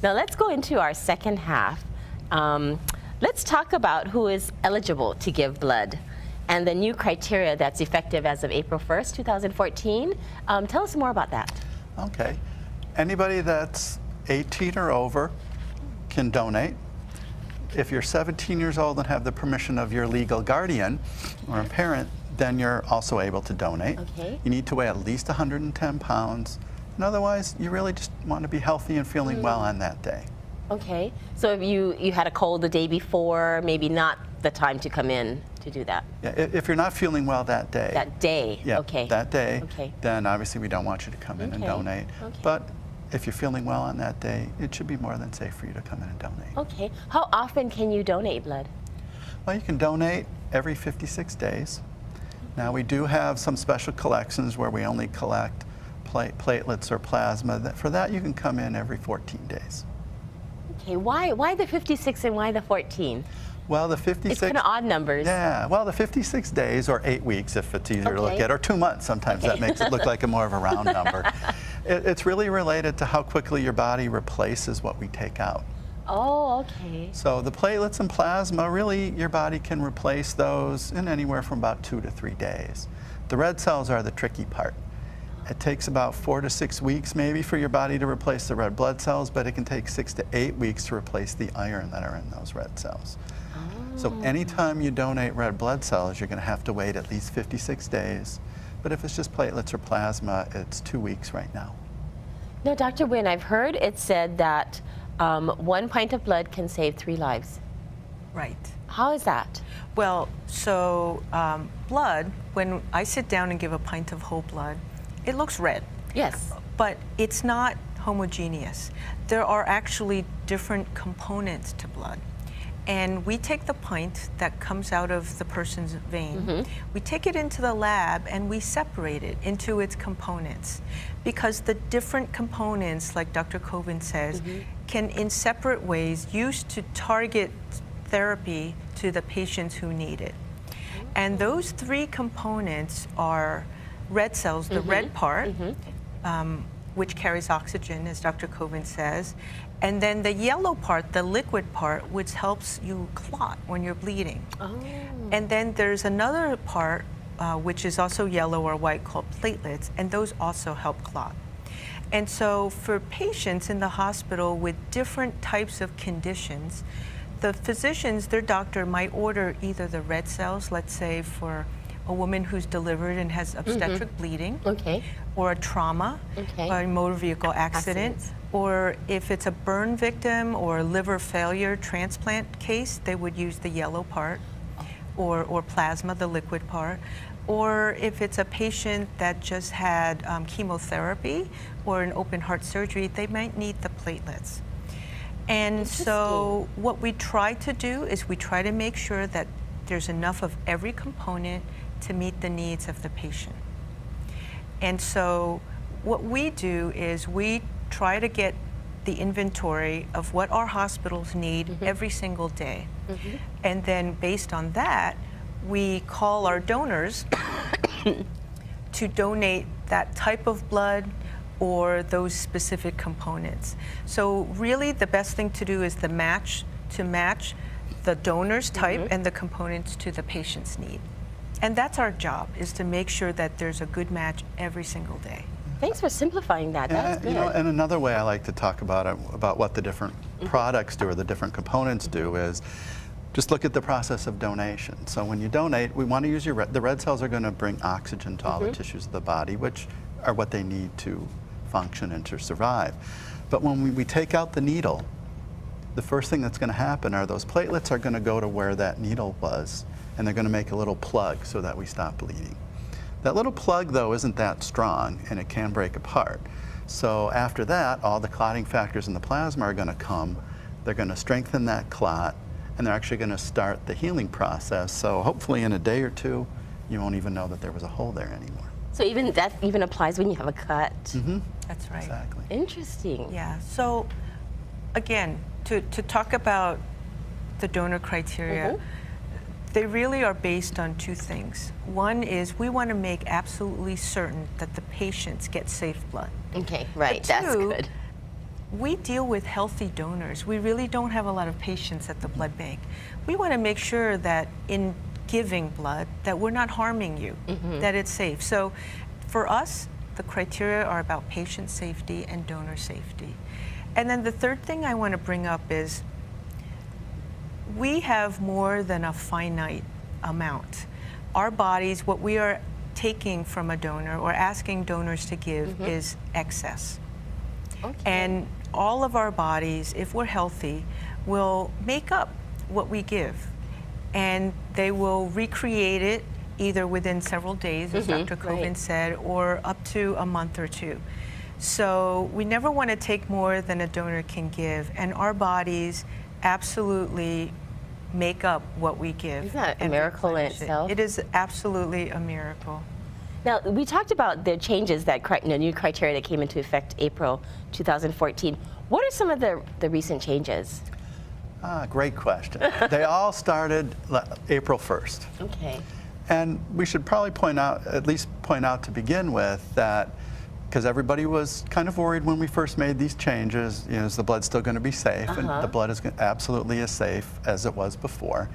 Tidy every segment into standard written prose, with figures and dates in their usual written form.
Now let's go into our second half. Let's talk about who is eligible to give blood and the new criteria that's effective as of April 1st, 2014. Tell us more about that. Okay. Anybody that's 18 or over can donate. If you're 17 years old and have the permission of your legal guardian or a parent, then you're also able to donate. Okay. You need to weigh at least 110 pounds. And otherwise, you really just want to be healthy and feeling well on that day. Okay. So if you had a cold the day before, maybe not the time to come in to do that. Yeah, if you're not feeling well that day. That day. Yeah, okay. that day. Okay. Then obviously we don't want you to come in and donate. Okay. But if you're feeling well on that day, it should be more than safe for you to come in and donate. Okay. How often can you donate blood? Well, you can donate every 56 days. Now we do have some special collections where we only collect platelets or plasma. For that you can come in every 14 days. Okay, why the 56 and why the 14? Well, the 56... It's kind of odd numbers. Yeah, well, the 56 days, or 8 weeks if it's easier to look at, or 2 months sometimes. That makes it look like a more of a round number. It's really related to how quickly your body replaces what we take out. Oh, okay. So the platelets and plasma, really your body can replace those in anywhere from about 2 to 3 days. The red cells are the tricky part. It takes about 4 to 6 weeks maybe for your body to replace the red blood cells, but it can take 6 to 8 weeks to replace the iron that are in those red cells. Oh. So anytime you donate red blood cells, you're going to have to wait at least 56 days. But if it's just platelets or plasma, it's 2 weeks right now. Now, Dr. Nguyen, I've heard it said that 1 pint of blood can save 3 lives. Right. How is that? Well, so blood, when I sit down and give a pint of whole blood, it looks red. Yes. But it's not homogeneous. There are actually different components to blood. And we take the pint that comes out of the person's vein, we take it into the lab and we separate it into its components. Because the different components, like Dr. Coven says, can in separate ways used to target therapy to the patients who need it. And those 3 components are red cells, the red part, which carries oxygen, as Dr. Coven says, and then the yellow part, the liquid part, which helps you clot when you're bleeding. Oh. And then there's another part, which is also yellow or white, called platelets, and those also help clot. And so for patients in the hospital with different types of conditions, the physicians, their doctor might order either the red cells, let's say for a woman who's delivered and has obstetric bleeding, or a trauma, or a motor vehicle accident, or if it's a burn victim or a liver failure transplant case, they would use the yellow part, or plasma, the liquid part. Or if it's a patient that just had chemotherapy or an open heart surgery, they might need the platelets. And so what we try to do is we try to make sure that there's enough of every component to meet the needs of the patient. And so what we do is we try to get the inventory of what our hospitals need every single day. And then based on that, we call our donors to donate that type of blood or those specific components. So really the best thing to do is to match the donor's type and the components to the patient's need. And that's our job, is to make sure that there's a good match every single day. Thanks for simplifying that. That's good. You know, and another way I like to talk about what the different products do or the different components do is just look at the process of donation. So when you donate, we want to use the red cells are going to bring oxygen to all the tissues of the body, which are what they need to function and to survive. But when we take out the needle, the first thing that's going to happen are those platelets are going to go to where that needle was, and they're going to make a little plug so that we stop bleeding. That little plug, though, isn't that strong, and it can break apart. So after that, all the clotting factors in the plasma are going to come. They're going to strengthen that clot, and they're actually going to start the healing process. So hopefully in a day or 2, you won't even know that there was a hole there anymore. So that even applies when you have a cut? That's right. Exactly. Interesting. Yeah, so again, to talk about the donor criteria, they really are based on 2 things. One is we want to make absolutely certain that the patients get safe blood. Okay, right, But that's 2, good. we deal with healthy donors. We really don't have a lot of patients at the blood bank. We want to make sure that in giving blood that we're not harming you, that it's safe. So for us, the criteria are about patient safety and donor safety. And then the third thing I want to bring up is we have more than a finite amount. Our bodies, what we are taking from a donor or asking donors to give is excess. Okay. And all of our bodies, if we're healthy, will make up what we give. And they will recreate it either within several days, as Dr. Koven said, or up to a month or two. So we never want to take more than a donor can give. And our bodies absolutely make up what we give. Isn't that a miracle in itself? It is absolutely a miracle. Now, we talked about the changes that new criteria that came into effect April 2014. What are some of the recent changes? Great question. They all started April 1st. Okay. And we should probably at least point out to begin with that, because everybody was kind of worried when we first made these changes, is the blood still going to be safe? And the blood is absolutely as safe as it was before.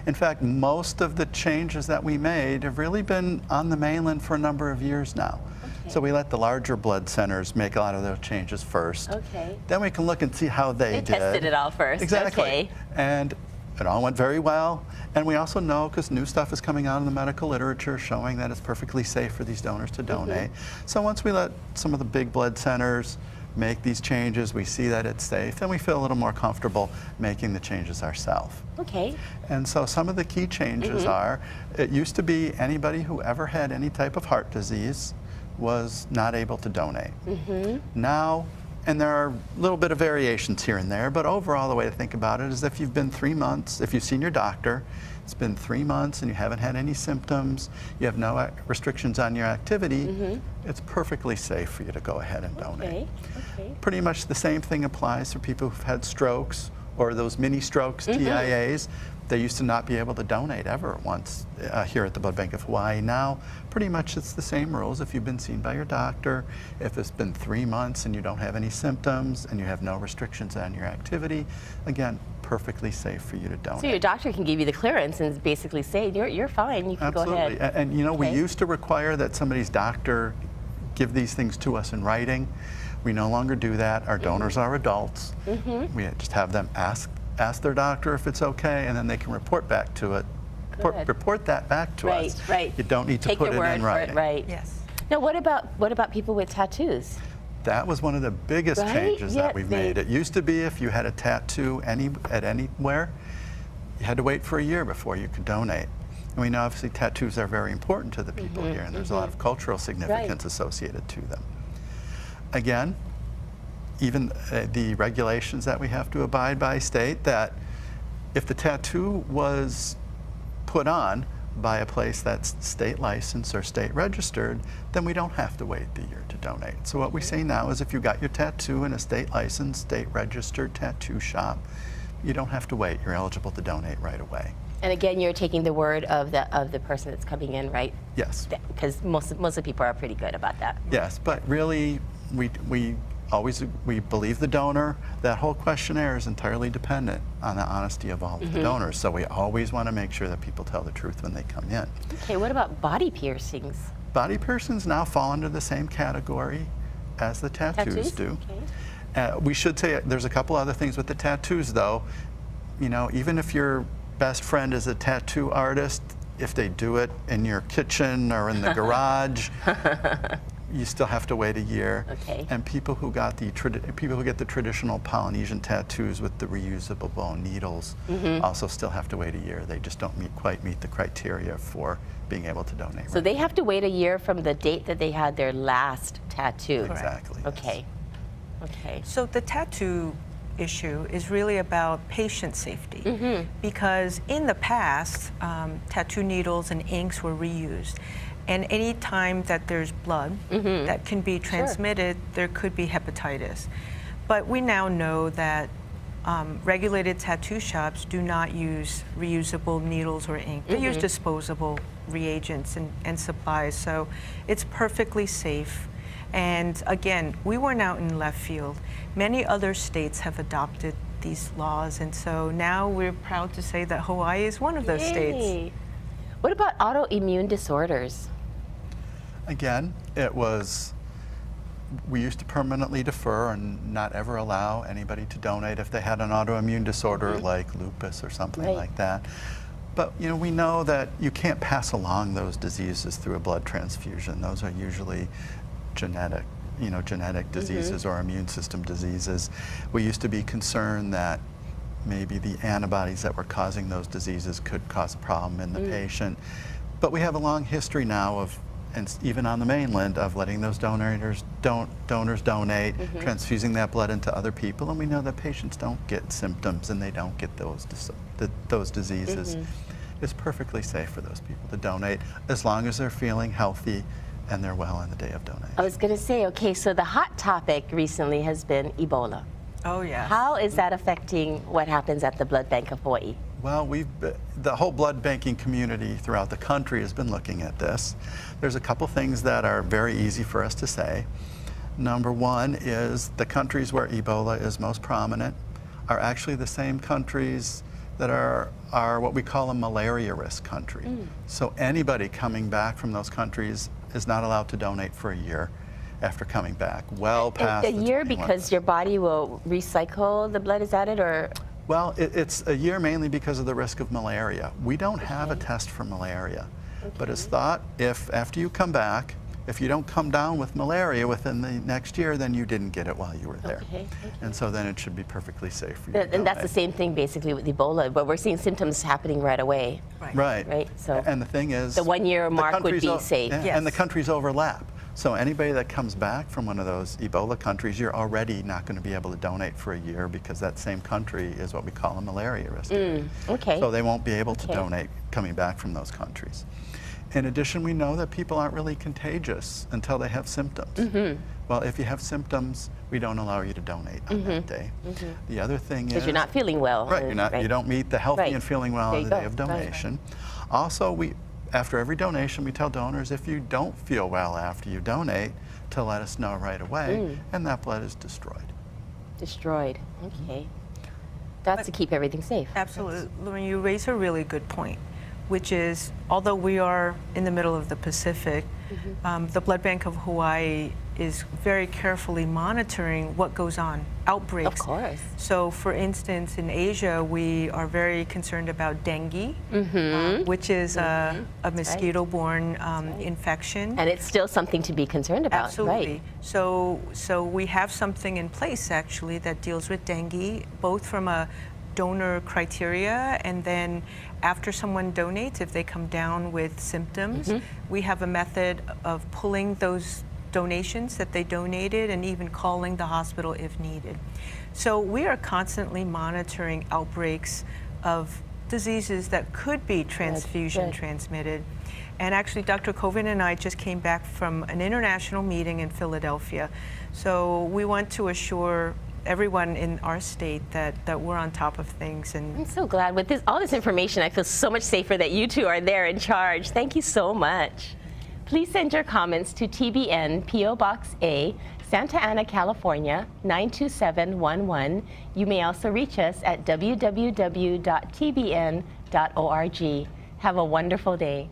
In fact, most of the changes that we made have really been on the mainland for a number of years now. Okay. So we let the larger blood centers make a lot of those changes first. Okay. Then we can look and see how they did. They tested it all first. Exactly. Okay. And it all went very well. And we also know, because new stuff is coming out in the medical literature showing that it's perfectly safe for these donors to donate. So once we let some of the big blood centers make these changes, we see that it's safe, then we feel a little more comfortable making the changes ourselves. Okay. And so some of the key changes are, it used to be anybody who ever had any type of heart disease was not able to donate. Now, and there are a little bit of variations here and there, but overall the way to think about it is if you've been 3 months, if you've seen your doctor, it's been 3 months and you haven't had any symptoms, you have no restrictions on your activity, it's perfectly safe for you to go ahead and donate. Okay. Pretty much the same thing applies for people who've had strokes or those mini strokes, TIAs. They used to not be able to donate ever once here at the Blood Bank of Hawaii. Now, pretty much it's the same rules. If you've been seen by your doctor, if it's been 3 months and you don't have any symptoms and you have no restrictions on your activity, again, perfectly safe for you to donate. So your doctor can give you the clearance and basically say, you're fine, you can go ahead. Absolutely. And you know, we used to require that somebody's doctor give these things to us in writing. We no longer do that. Our donors are adults. We just have them ask their doctor if it's okay, and then they can report back to it. Report that back to us. Right. You don't need to put it in writing. Right. Yes. Now, what about people with tattoos? That was one of the biggest changes that we've made. It used to be if you had a tattoo anywhere, you had to wait for a year before you could donate. And we know obviously tattoos are very important to the people here, and there's a lot of cultural significance associated to them. Again, even the regulations that we have to abide by state that if the tattoo was put on by a place that's state licensed or state registered, then we don't have to wait the year to donate. So what we say now is if you got your tattoo in a state licensed, state registered tattoo shop, you don't have to wait. You're eligible to donate right away. And again, you're taking the word of the person that's coming in, right? Yes. Because most of the people are pretty good about that. Yes, but really we believe the donor. That whole questionnaire is entirely dependent on the honesty of all of the donors. So we always want to make sure that people tell the truth when they come in. Okay, what about body piercings? Body piercings now fall under the same category as the tattoos do. Okay. We should say there's a couple other things with the tattoos though. You know, even if your best friend is a tattoo artist, if they do it in your kitchen or in the garage, you still have to wait a year. Okay. And people who get the traditional Polynesian tattoos with the reusable bone needles also still have to wait a year. They just don't quite meet the criteria for being able to donate. So they have to wait a year from the date that they had their last tattoo. Exactly. Okay. Okay. So the tattoo issue is really about patient safety because in the past, tattoo needles and inks were reused. And any time that there's blood that can be transmitted, there could be hepatitis. But we now know that regulated tattoo shops do not use reusable needles or ink. They use disposable reagents and supplies. So it's perfectly safe. And again, we weren't out in left field. Many other states have adopted these laws, and so now we're proud to say that Hawaii is one of those states. What about autoimmune disorders? Again, we used to permanently defer and not ever allow anybody to donate if they had an autoimmune disorder like lupus or something like that. But we know that you can't pass along those diseases through a blood transfusion. Those are usually genetic diseases or immune system diseases. We used to be concerned that maybe the antibodies that were causing those diseases could cause a problem in the patient. But we have a long history now of, and even on the mainland, of letting those donors donate, transfusing that blood into other people, and we know that patients don't get symptoms and they don't get those diseases. It's perfectly safe for those people to donate as long as they're feeling healthy and they're well on the day of donation. I was going to say, okay, so the hot topic recently has been Ebola. Oh, yeah. How is that affecting what happens at the Blood Bank of Hawaii? Well, the whole blood banking community throughout the country has been looking at this. There's a couple things that are very easy for us to say. Number one is the countries where Ebola is most prominent are actually the same countries that are what we call a malaria risk country. So anybody coming back from those countries is not allowed to donate for a year after coming back, well past a year because your body will recycle the blood, is that it, or? Well, it's a year mainly because of the risk of malaria. We don't have a test for malaria, but it's thought if after you come back, if you don't come down with malaria within the next year, then you didn't get it while you were there. And so then it should be perfectly safe for you to And that's the same thing basically with Ebola, but we're seeing symptoms happening right away. Right. So and the thing is, the 1 year mark would be safe. And the countries overlap. So anybody that comes back from one of those Ebola countries, you're already not going to be able to donate for a year because that same country is what we call a malaria risk area. So they won't be able to donate coming back from those countries. In addition, we know that people aren't really contagious until they have symptoms. Well, if you have symptoms, we don't allow you to donate on that day. The other thing is, because you're not feeling well. You don't meet the healthy and feeling well on the day of donation. Also, after every donation, we tell donors if you don't feel well after you donate, to let us know right away, and that blood is destroyed. Destroyed. Okay. That's to keep everything safe. Absolutely. Lauren, you raise a really good point, which is, although we are in the middle of the Pacific, the Blood Bank of Hawaii is very carefully monitoring what goes on, outbreaks. Of course. So, for instance, in Asia, we are very concerned about dengue, which is a mosquito-borne infection. And it's still something to be concerned about. Absolutely. So we have something in place, actually, that deals with dengue, both from a donor criteria, and then after someone donates, if they come down with symptoms, we have a method of pulling those donations that they donated and even calling the hospital if needed. So we are constantly monitoring outbreaks of diseases that could be transfusion transmitted. And actually, Dr. Coven and I just came back from an international meeting in Philadelphia. So we want to assure everyone in our state that we're on top of things. And I'm so glad with all this information, I feel so much safer that you two are there in charge. Thank you so much. Please send your comments to TBN P.O. Box A, Santa Ana, California, 92711. You may also reach us at www.tbn.org. Have a wonderful day.